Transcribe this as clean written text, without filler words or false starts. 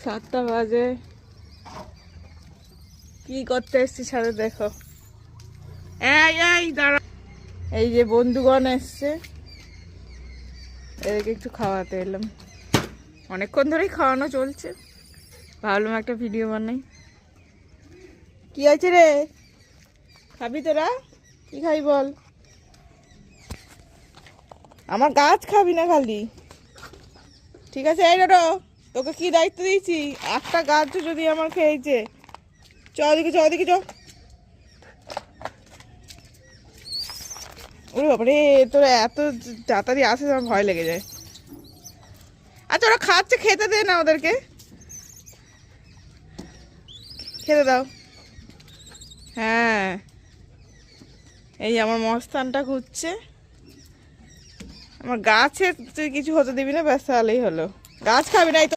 7টা বাজে। কি করতে এসছি সাথে দেখো। এই দাঁড়া, এই যে বন্ধুগণ এসছে, এদেরকে একটু খাওয়াতে এলাম। অনেকক্ষণ ধরেই খাওয়ানো চলছে, ভাবলাম একটা ভিডিও বানাই। কি আছে রে, খাবি তোরা? কি খাবি বল? আমার গাছ খাবি না খালি, ঠিক আছে? এই রে, তোকে কি দায়িত্ব দিয়েছি? একটা গাছ যদি আমার খেয়েছে। চ ওদিকে, চ ওদিকে, চ। ওরে বাবারে, তোরা এত তাড়াতাড়ি আসে, আমার ভয় লেগে যায়। আচ্ছা ওরা খাচ্ছে, খেতে দে না ওদেরকে, খেতে দাও। হ্যাঁ, এই আমার মস্তানটা ঘুরছে। আমার গাছে তুই কিছু হতে দিবি না, ব্যাস তাহলেই হলো। গাছ খাবি না, এই তো